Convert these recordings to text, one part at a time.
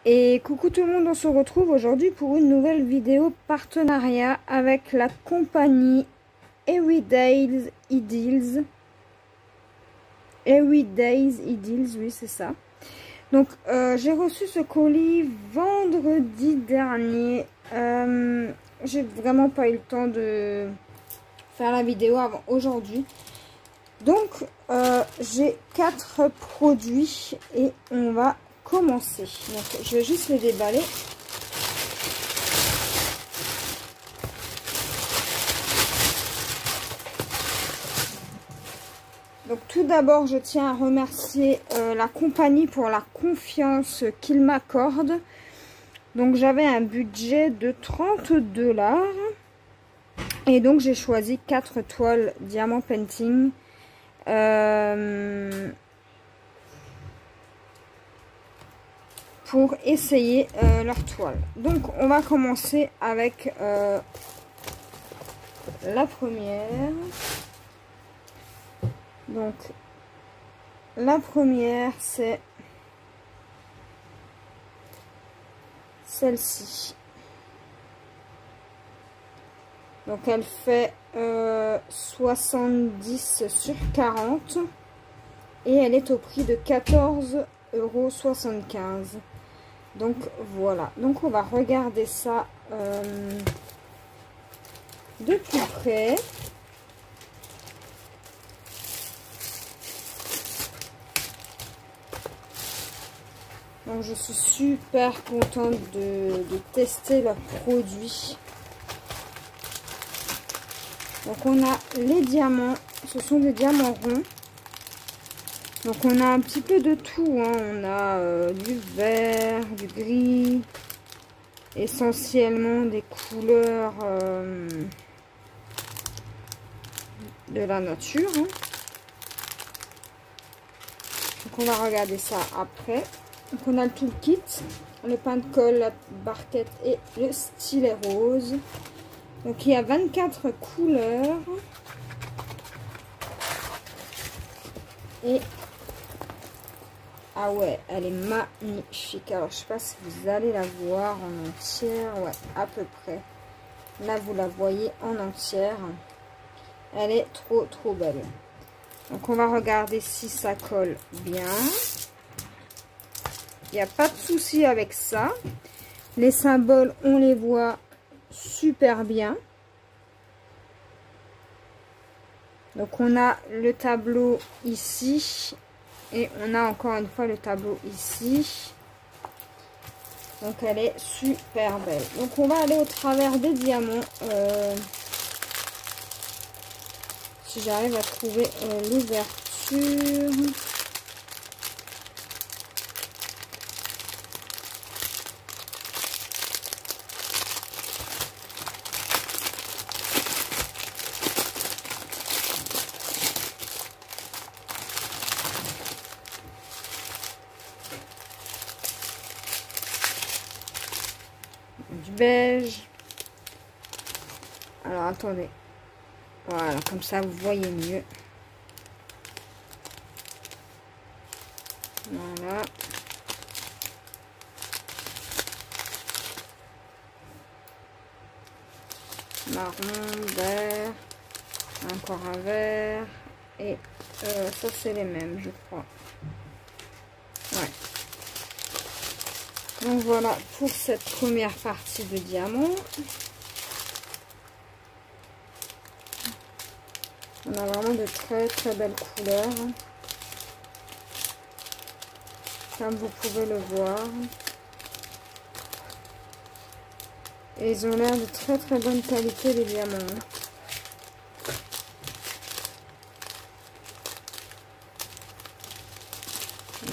Et coucou tout le monde, on se retrouve aujourd'hui pour une nouvelle vidéo partenariat avec la compagnie Everydays Ideals. Everydays Ideals, oui c'est ça. Donc j'ai reçu ce colis vendredi dernier. J'ai vraiment pas eu le temps de faire la vidéo avant aujourd'hui. Donc j'ai 4 produits et on va commencer. Donc je vais juste les déballer. Donc tout d'abord je tiens à remercier la compagnie pour la confiance qu'ils m'accordent. Donc j'avais un budget de 30 $. Et donc j'ai choisi 4 toiles diamant painting. Pour essayer leur toile. Donc on va commencer avec la première. Donc la première c'est celle-ci. Donc elle fait 70 sur 40 et elle est au prix de 14,75 €. Donc voilà, donc on va regarder ça de plus près. Donc je suis super contente de tester leurs produits. Donc on a les diamants, ce sont des diamants ronds. Donc on a un petit peu de tout, hein. On a du vert, du gris, essentiellement des couleurs de la nature. Hein. Donc on va regarder ça après. Donc on a le toolkit, le pain de colle, la barquette et le stylet rose. Donc il y a 24 couleurs. Et ah ouais, elle est magnifique. Alors, je sais pas si vous allez la voir en entière. Ouais, à peu près. Là, vous la voyez en entière. Elle est trop belle. Donc, on va regarder si ça colle bien. Il n'y a pas de souci avec ça. Les symboles, on les voit super bien. Donc, on a le tableau ici. Et on a encore une fois le tableau ici. Donc elle est super belle. Donc on va aller au travers des diamants. Si j'arrive à trouver l'ouverture. Du beige. Alors attendez, voilà, comme ça vous voyez mieux. Voilà, marron, vert, encore un vert et ça c'est les mêmes je crois. Ouais. Donc voilà pour cette première partie de diamant. On a vraiment de très belles couleurs. Comme vous pouvez le voir. Et ils ont l'air de très bonne qualité les diamants.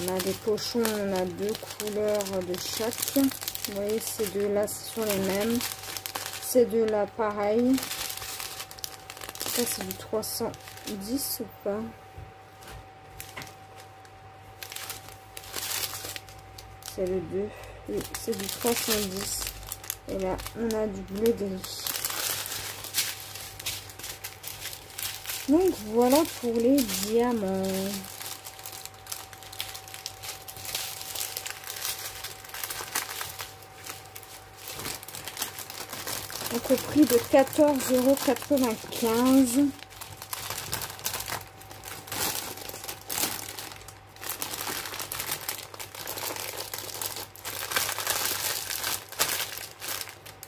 On a des pochons, on a 2 couleurs de chaque. Vous voyez, ces deux-là, ce sont les mêmes. Ces deux-là, pareil. Ça, c'est du 310 ou pas? C'est le 2. Oui, c'est du 310. Et là, on a du bleu gris. Donc, voilà pour les diamants. Donc au prix de 14,95 €.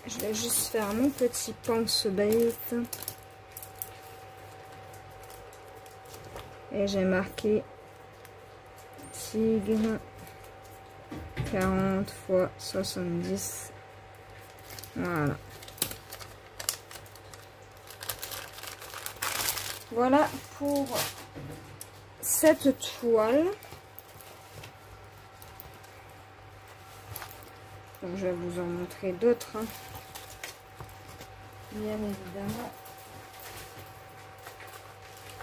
Je vais juste faire mon petit pense-bête. Et j'ai marqué tigre 40 x 70. Voilà. Voilà pour cette toile. Donc je vais vous en montrer d'autres. Hein. Bien évidemment.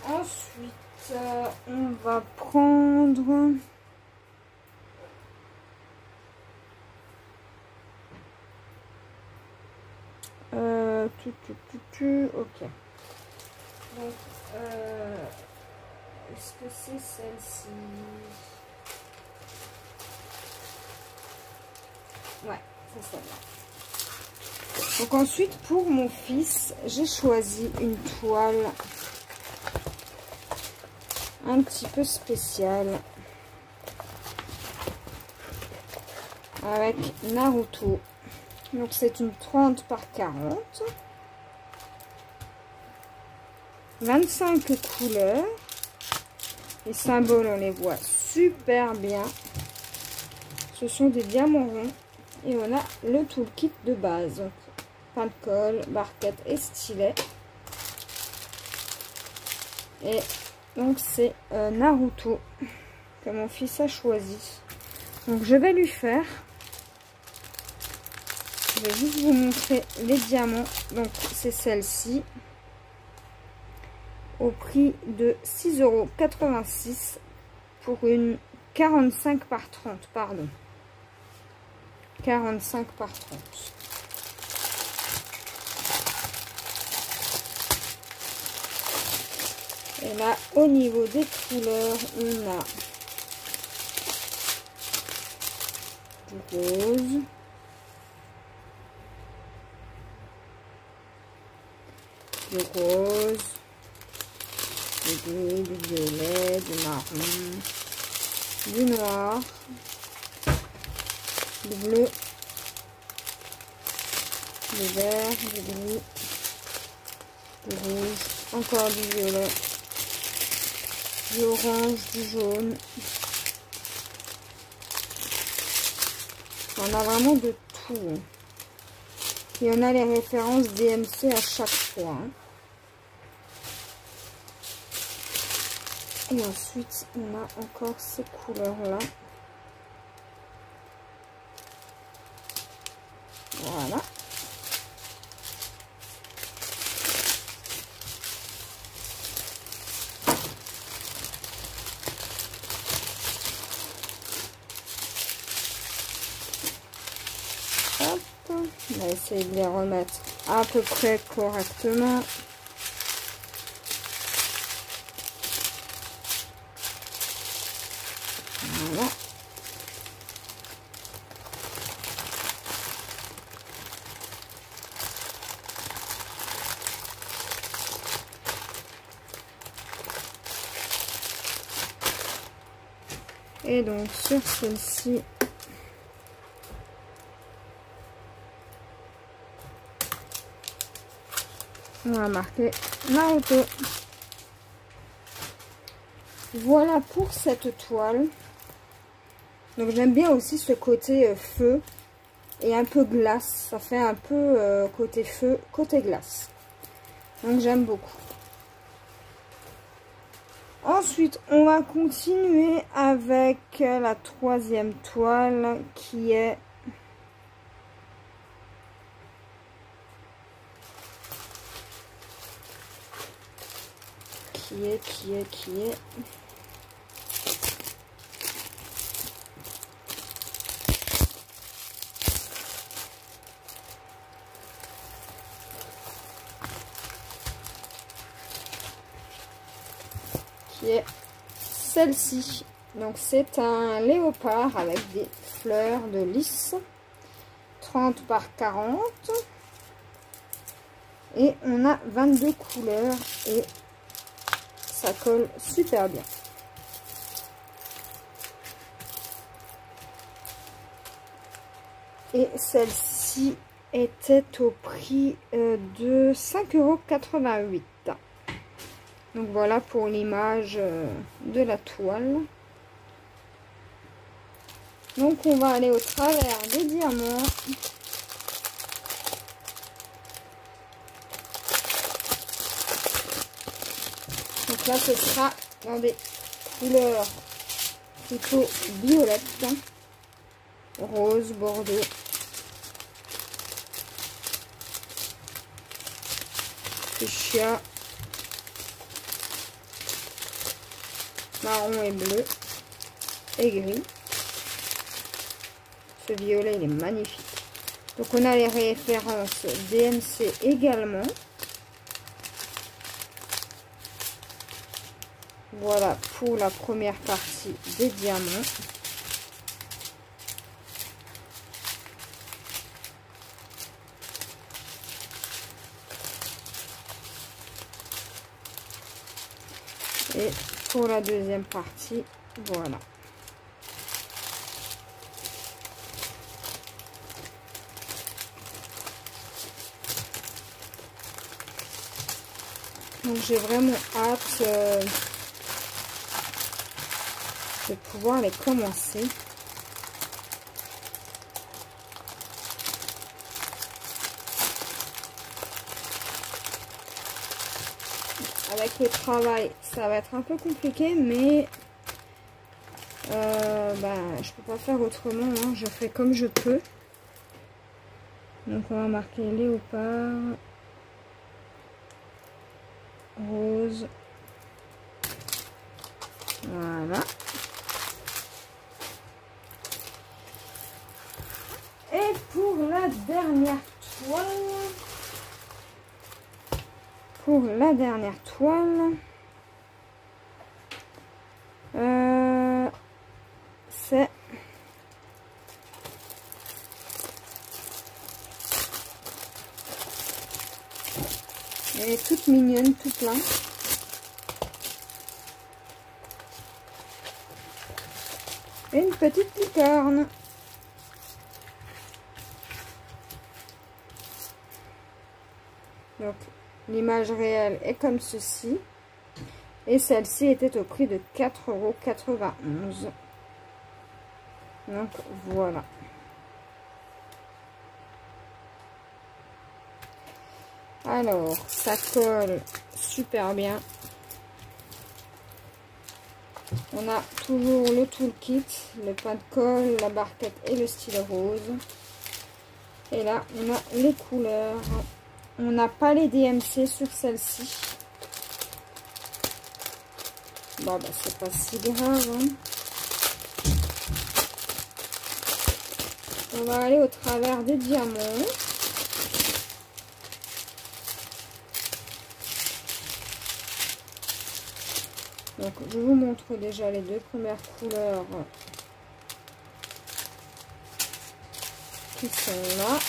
Ensuite, on va prendre ok. Donc, est-ce que c'est celle-ci? Ouais, c'est celle-là. Donc ensuite, pour mon fils, j'ai choisi une toile un petit peu spéciale avec Naruto. Donc c'est une 30 par 40. 25 couleurs. Les symboles, on les voit super bien. Ce sont des diamants ronds. Et on a le toolkit de base. Donc, pain de colle, barquette et stylet. Et donc c'est Naruto que mon fils a choisi. Donc je vais lui faire. Je vais juste vous montrer les diamants. Donc c'est celle-ci. Au prix de 6,86 € pour une 45 par 30. Pardon. 45 par 30. Et là, au niveau des couleurs, on a du rose, du gris, du violet, du marron, du noir, du bleu, du vert, du gris, du rouge, encore du violet, du orange, du jaune. On a vraiment de tout. Et on a les références DMC à chaque fois. Hein. Et ensuite, on a encore ces couleurs-là. Voilà. Hop. On va essayer de les remettre à peu près correctement. Voilà. Et donc sur celle-ci, on va marquer Naruto. Voilà pour cette toile. Donc j'aime bien aussi ce côté feu et un peu glace. Ça fait un peu côté feu, côté glace. Donc j'aime beaucoup. Ensuite, on va continuer avec la troisième toile qui est celle-ci. Donc c'est un léopard avec des fleurs de lys, 30 par 40. Et on a 22 couleurs et ça colle super bien. Et celle-ci était au prix de 5,88 €. Donc voilà pour l'image de la toile. Donc on va aller au travers des diamants. Donc là ce sera dans des couleurs plutôt violettes, rose, bordeaux. Fuchsia, marron et bleu et gris. Ce violet il est magnifique. Donc on a les références DMC également. Voilà pour la première partie des diamants. Et pour la deuxième partie, voilà. Donc j'ai vraiment hâte de pouvoir les commencer. Avec le travail, ça va être un peu compliqué, mais je peux pas faire autrement, hein. Je fais comme je peux. Donc on va marquer léopard, rose, voilà. Et pour la dernière toile, c'est elle est toute mignonne, toute là. Une petite licorne. Donc l'image réelle est comme ceci. Et celle-ci était au prix de 4,91 €. Donc voilà. Alors, ça colle super bien. On a toujours le toolkit, le pain de colle, la barquette et le stylo rose. Et là, on a les couleurs. On n'a pas les DMC sur celle-ci. Bon, bah, c'est pas si grave, hein. On va aller au travers des diamants. Donc, je vous montre déjà les deux premières couleurs qui sont là.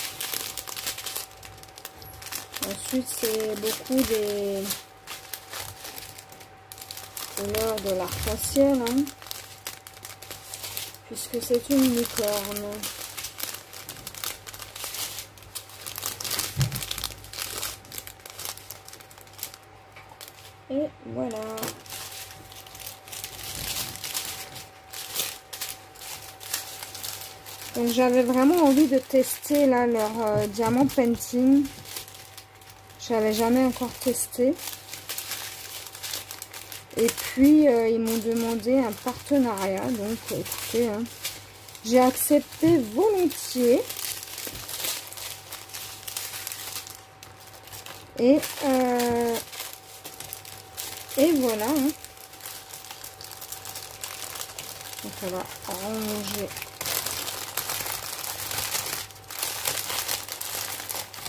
Ensuite, c'est beaucoup des couleurs de l'arc-en-ciel, hein, puisque c'est une licorne. Et voilà. Donc j'avais vraiment envie de tester là leur diamant painting. J'avais jamais encore testé. Et puis ils m'ont demandé un partenariat. Donc écoutez, hein, j'ai accepté volontiers. Et voilà. Hein. Donc on va ranger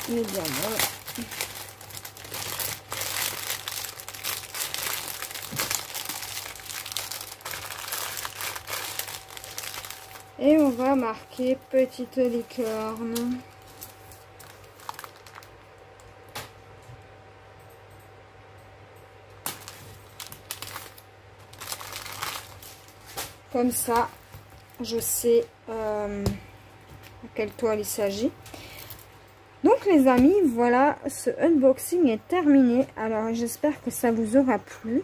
les diamants. Et on va marquer petite licorne. Comme ça, je sais à quelle toile il s'agit. Donc les amis, voilà, ce unboxing est terminé. Alors j'espère que ça vous aura plu.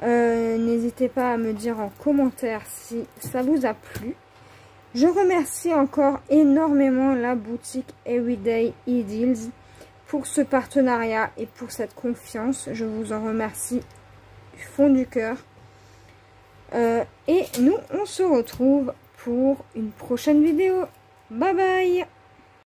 N'hésitez pas à me dire en commentaire si ça vous a plu. Je remercie encore énormément la boutique Everyday E-Deals pour ce partenariat et pour cette confiance. Je vous en remercie du fond du cœur. Et nous, on se retrouve pour une prochaine vidéo. Bye bye!